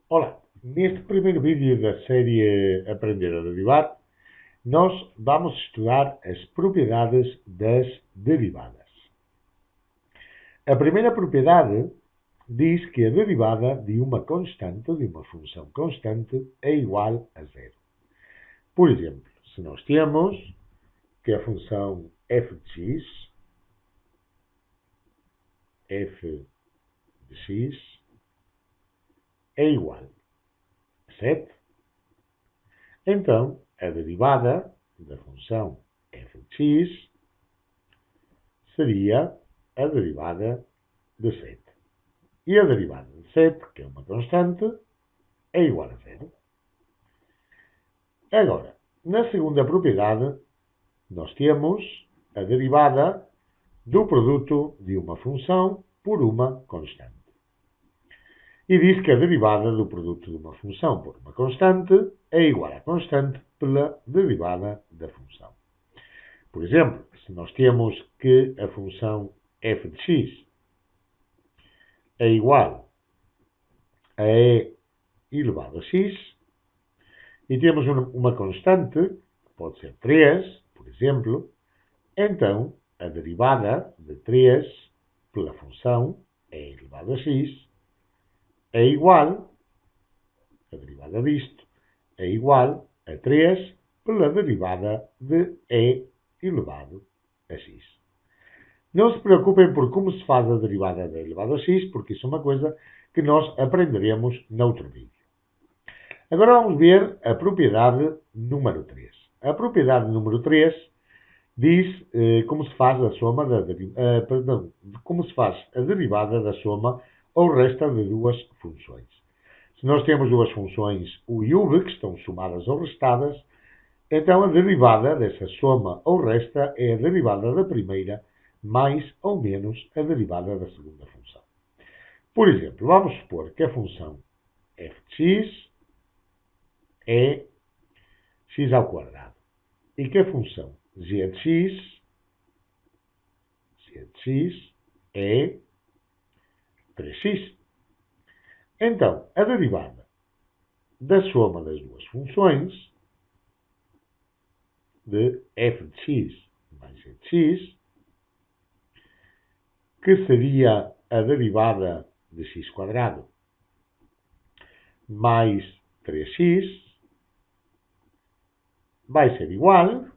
Olá, neste primeiro vídeo da série Aprender a Derivar, nós vamos estudar as propriedades das derivadas. A primeira propriedade diz que a derivada de uma constante, de uma função constante, é igual a zero. Por exemplo, se nós temos que a função f de x é igual a 7, então a derivada da função f de x seria a derivada de 7. E a derivada de 7, que é uma constante, é igual a zero. Agora, na segunda propriedade, nós temos a derivada do produto de uma função por uma constante. E diz que a derivada do produto de uma função por uma constante é igual à constante pela derivada da função. Por exemplo, se nós temos que a função f de x é igual a e elevado a x, e temos uma constante, que pode ser 3, por exemplo, então a derivada de 3 pela função e elevado a x é igual, a derivada disto, é igual a 3 pela derivada de e elevado a x. Não se preocupem por como se faz a derivada de e elevado a x, porque isso é uma coisa que nós aprenderemos noutro vídeo. Agora vamos ver a propriedade número 3. A propriedade número 3 diz como se faz a soma como se faz a derivada da soma ou resta de duas funções. Se nós temos duas funções u e v que estão somadas ou restadas, então a derivada dessa soma ou resta é a derivada da primeira mais ou menos a derivada da segunda função. Por exemplo, vamos supor que a função f de x é x ao quadrado e que a função g de x é 3x. Então, a derivada da soma das duas funções de f de x mais g de x, que seria a derivada de x quadrado mais 3x, vai ser igual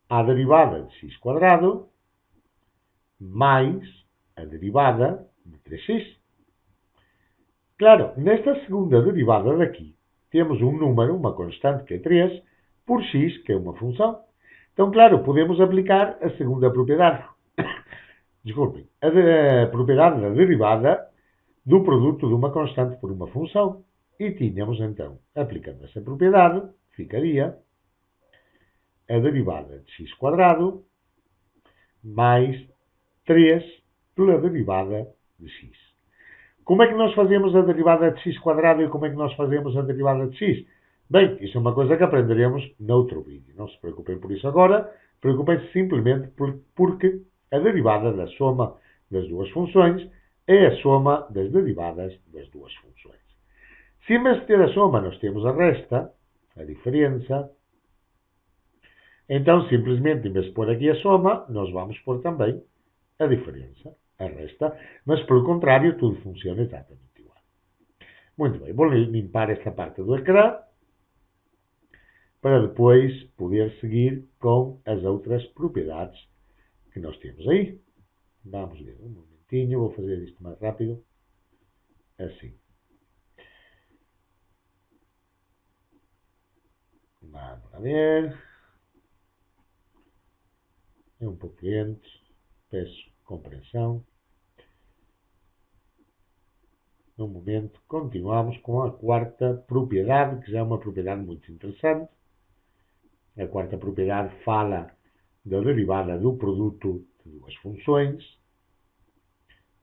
à derivada de x quadrado mais a derivada de 3x. Claro, nesta segunda derivada daqui, temos um número, uma constante, que é 3, por x, que é uma função. Então, claro, podemos aplicar a segunda propriedade. Desculpem, a propriedade da derivada do produto de uma constante por uma função. E tínhamos, então, aplicando essa propriedade, ficaria a derivada de x quadrado mais 3 pela derivada de x. Como é que nós fazemos a derivada de x quadrado e como é que nós fazemos a derivada de x? Bem, isso é uma coisa que aprenderemos noutro vídeo. Não se preocupem por isso agora. Preocupem-se simplesmente porque a derivada da soma das duas funções é a soma das derivadas das duas funções. Se em vez de ter a soma nós temos a resta, a diferença, então simplesmente em vez de pôr aqui a soma, nós vamos pôr também a diferença, a resta, mas pelo contrário tudo funciona exatamente igual. Muito bem, vou limpar esta parte do ecrã para depois poder seguir com as outras propriedades que nós temos aí. Vamos ver um momentinho, vou fazer isto mais rápido, assim. Vamos lá ver. É um pouco lento, peço compreensão. No momento, continuamos com a quarta propriedade, que já é uma propriedade muito interessante. A quarta propriedade fala da derivada do produto de duas funções,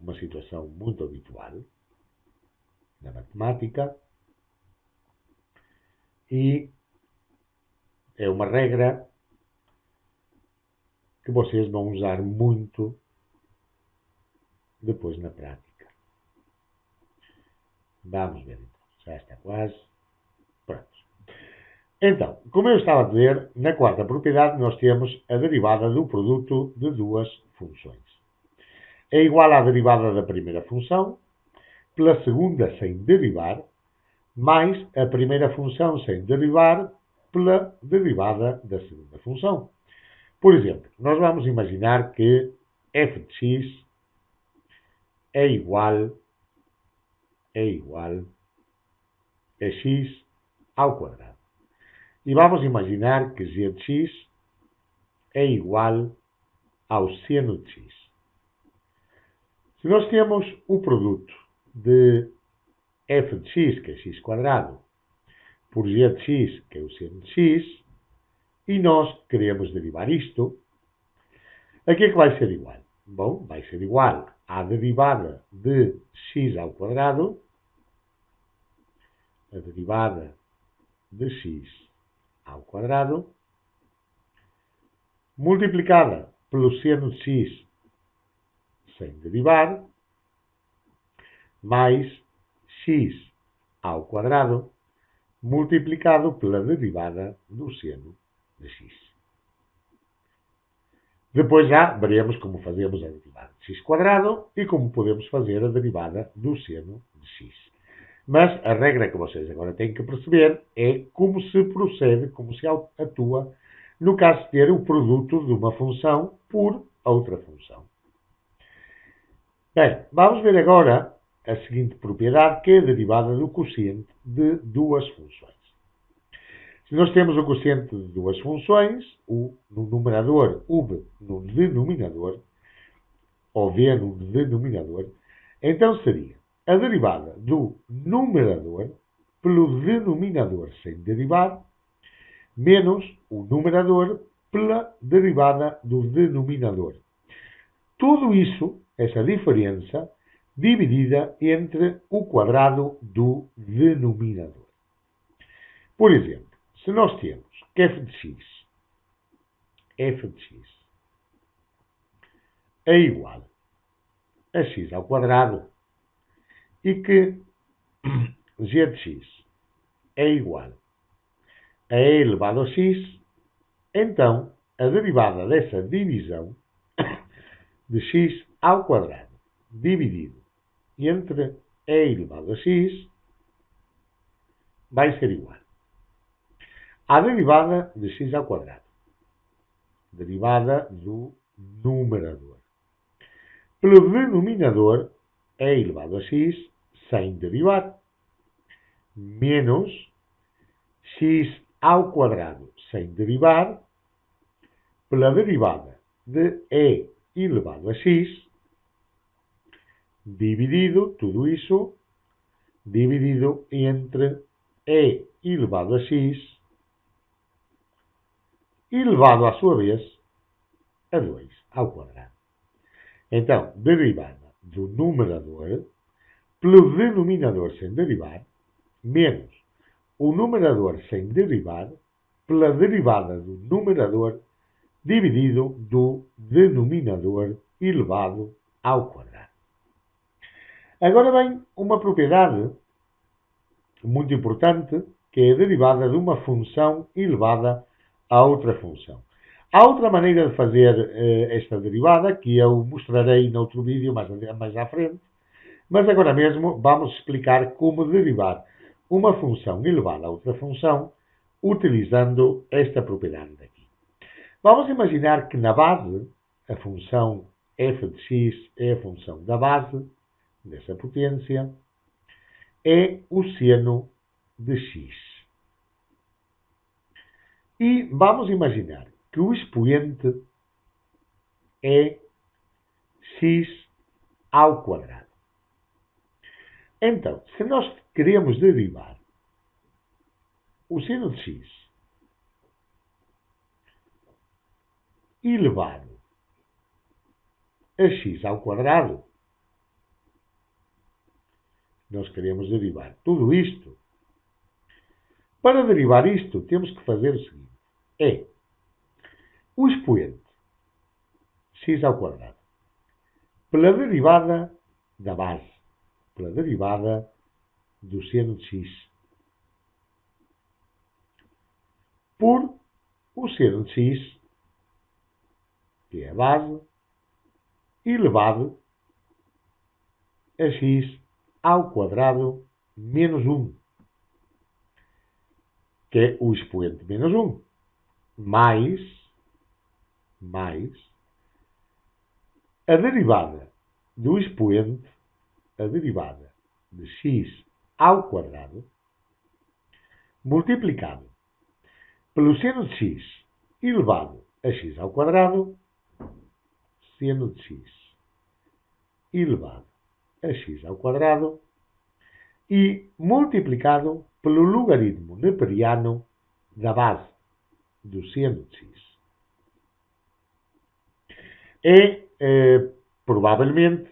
uma situação muito habitual na matemática, e é uma regra que vocês vão usar muito depois na prática. Vamos ver então. Já está quase. Pronto. Então, como eu estava a dizer, na quarta propriedade nós temos a derivada do produto de duas funções. É igual à derivada da primeira função, pela segunda sem derivar, mais a primeira função sem derivar, pela derivada da segunda função. Por exemplo, nós vamos imaginar que f de x é igual a x ao quadrado. E vamos imaginar que g de x é igual ao seno de x. Se nós temos o produto de f de x, que é x quadrado, por g de x, que é o seno de x, e nós queremos derivar isto, a que é que vai ser igual? Bom, vai ser igual à derivada de x ao quadrado, a derivada de x ao quadrado, multiplicada pelo seno de x sem derivar, mais x ao quadrado, multiplicado pela derivada do seno de x. Depois já veremos como fazemos a derivada de x quadrado e como podemos fazer a derivada do seno de x. Mas a regra que vocês agora têm que perceber é como se procede, como se atua, no caso de ter o produto de uma função por outra função. Bem, vamos ver agora a seguinte propriedade, que é a derivada do quociente de duas funções. Se nós temos o quociente de duas funções, U no numerador, UB no denominador, ou V no denominador, então seria a derivada do numerador pelo denominador sem derivar, menos o numerador pela derivada do denominador. Tudo isso, essa diferença, dividida entre o quadrado do denominador. Por exemplo, se nós temos que f de x é igual a x ao quadrado e que g de x é igual a e elevado a x, então a derivada dessa divisão de x ao quadrado dividido entre e elevado a x vai ser igual à derivada de x ao quadrado, derivada do numerador, pelo denominador e elevado a x sem derivar, menos x ao quadrado sem derivar, pela derivada de e elevado a x, dividido, tudo isso, dividido entre e elevado a x, elevado à sua vez a 2 ao quadrado. Então, derivada do numerador pelo denominador sem derivar, menos o numerador sem derivar pela derivada do numerador dividido do denominador elevado ao quadrado. Agora vem uma propriedade muito importante, que é a derivada de uma função elevada a outra função. Há outra maneira de fazer esta derivada, que eu mostrarei noutro vídeo mais à frente, mas agora mesmo vamos explicar como derivar uma função elevada a outra função utilizando esta propriedade daqui. Vamos imaginar que na base a função f de x é a função da base dessa potência, é o seno de x. E vamos imaginar que o expoente é x ao quadrado. Então, se nós queremos derivar o seno de x elevado a x ao quadrado, nós queremos derivar tudo isto. Para derivar isto, temos que fazer o seguinte. É o expoente x ao quadrado pela derivada da base, pela derivada do seno de x por o seno de x, que é a base, elevado a x ao quadrado menos 1, que é o expoente menos 1, mais a derivada do expoente, a derivada de x ao quadrado, multiplicado pelo seno de x elevado a x ao quadrado, seno de x elevado a x ao quadrado, e multiplicado pelo logaritmo neperiano da base do seno de x. É, provavelmente,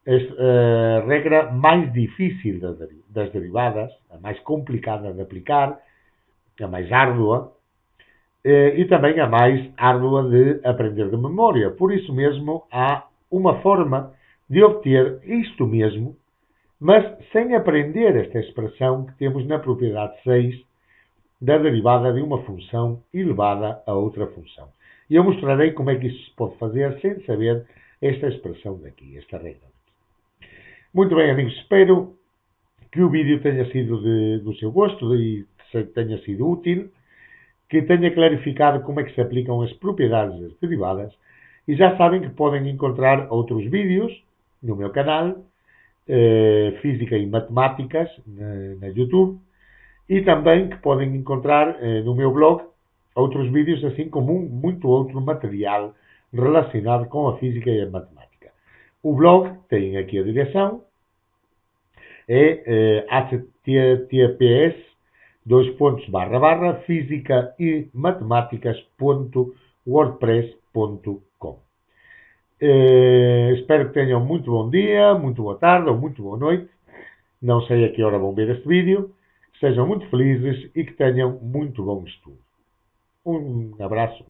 a regra mais difícil das derivadas, a mais complicada de aplicar, a mais árdua, e também a mais árdua de aprender de memória. Por isso mesmo, há uma forma de obter isto mesmo, mas sem aprender esta expressão que temos na propriedade 6 da derivada de uma função elevada a outra função. E eu mostrarei como é que isso se pode fazer sem saber esta expressão daqui, esta regra daqui. Muito bem, amigos, espero que o vídeo tenha sido do seu gosto e que tenha sido útil, que tenha clarificado como é que se aplicam as propriedades das derivadas, e já sabem que podem encontrar outros vídeos no meu canal, Física e Matemáticas, na YouTube, e também que podem encontrar no meu blog outros vídeos, assim como muito outro material relacionado com a física e a matemática. O blog tem aqui a direção, é https://física e matemáticas.wordpress.com. Espero que tenham muito bom dia, muito boa tarde ou muito boa noite. Não sei a que hora vão ver este vídeo. Que sejam muito felizes e que tenham muito bom estudo. Um abraço.